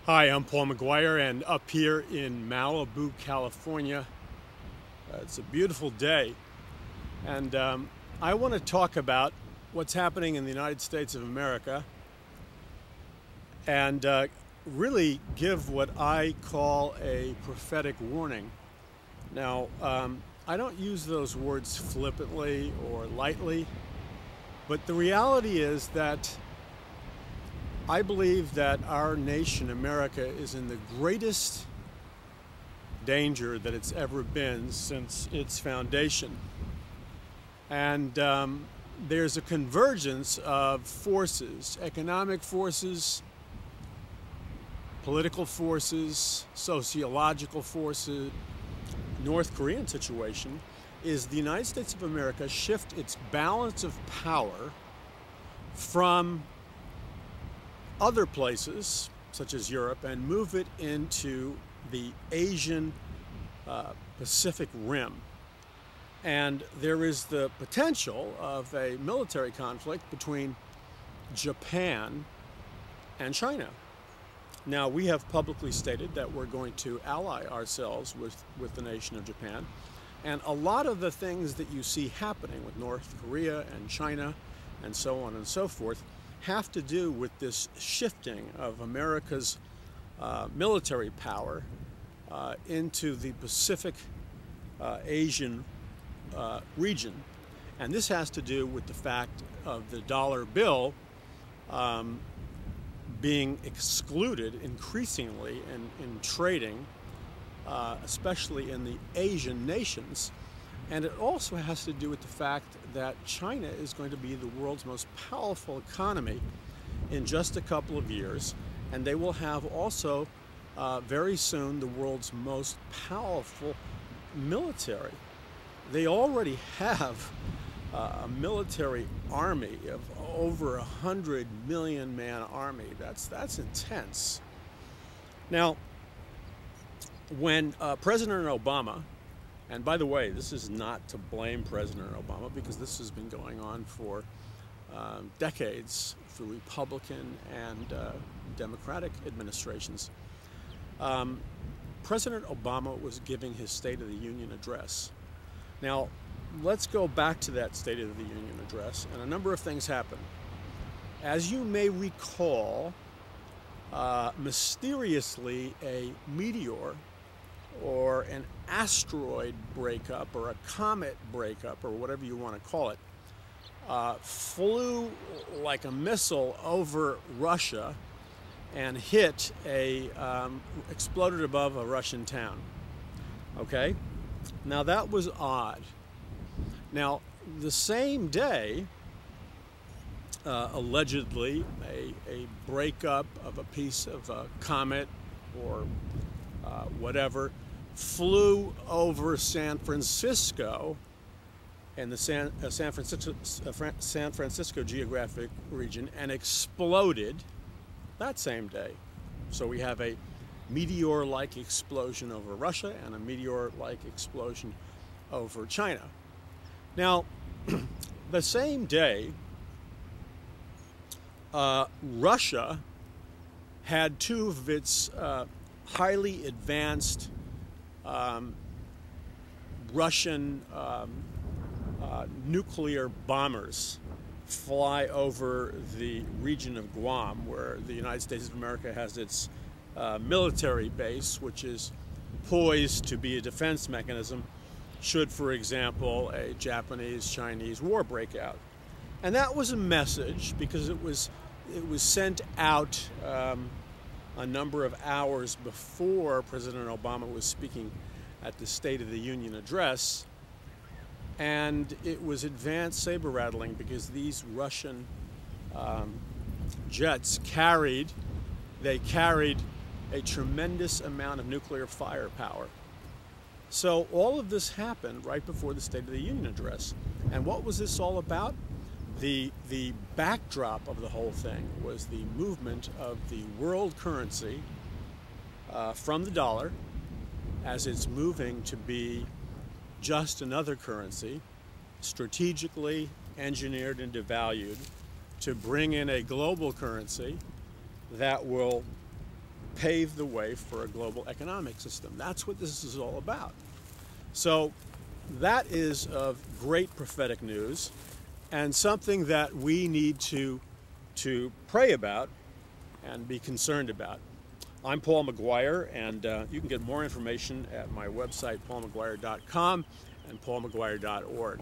Hi, I'm Paul McGuire, and up here in Malibu, California, it's a beautiful day, and I want to talk about what's happening in the United States of America and really give what I call a prophetic warning. Now, I don't use those words flippantly or lightly, but the reality is that I believe that our nation, America, is in the greatest danger that it's ever been since its foundation. And there's a convergence of forces, economic forces, political forces, sociological forces. North Korean situation is the United States of America shift its balance of power from other places, such as Europe, and move it into the Asian Pacific Rim. And there is the potential of a military conflict between Japan and China. Now, we have publicly stated that we're going to ally ourselves with the nation of Japan. And a lot of the things that you see happening with North Korea and China and so on and so forth have to do with this shifting of America's military power into the Pacific Asian region. And this has to do with the fact of the dollar bill being excluded increasingly in trading, especially in the Asian nations. And it also has to do with the fact that China is going to be the world's most powerful economy in just a couple of years, and they will have also very soon the world's most powerful military. They already have a military army of over 100 million man army. That's intense. Now, when President Obama, and by the way, this is not to blame President Obama, because this has been going on for decades through Republican and Democratic administrations. President Obama was giving his State of the Union address. Now, let's go back to that State of the Union address, and a number of things happened. As you may recall, mysteriously a meteor or an asteroid breakup or a comet breakup or whatever you want to call it flew like a missile over Russia and hit exploded above a Russian town. Okay? Now that was odd. Now the same day, allegedly a breakup of a piece of a comet or whatever flew over San Francisco and the San Francisco geographic region and exploded that same day. So we have a meteor-like explosion over Russia and a meteor-like explosion over China. Now, the same day, Russia had two of its highly advanced Russian nuclear bombers fly over the region of Guam, where the United States of America has its military base, which is poised to be a defense mechanism should, for example, a Japanese-Chinese war break out. And that was a message because it was sent out a number of hours before President Obama was speaking at the State of the Union address, and it was advanced saber rattling because these Russian jets carried a tremendous amount of nuclear firepower. So all of this happened right before the State of the Union address. And what was this all about? The backdrop of the whole thing was the movement of the world currency from the dollar, as it's moving to be just another currency, strategically engineered and devalued to bring in a global currency that will pave the way for a global economic system. That's what this is all about. So that is of great prophetic news and something that we need to pray about and be concerned about. I'm Paul McGuire, and you can get more information at my website, paulmcguire.com and paulmcguire.org.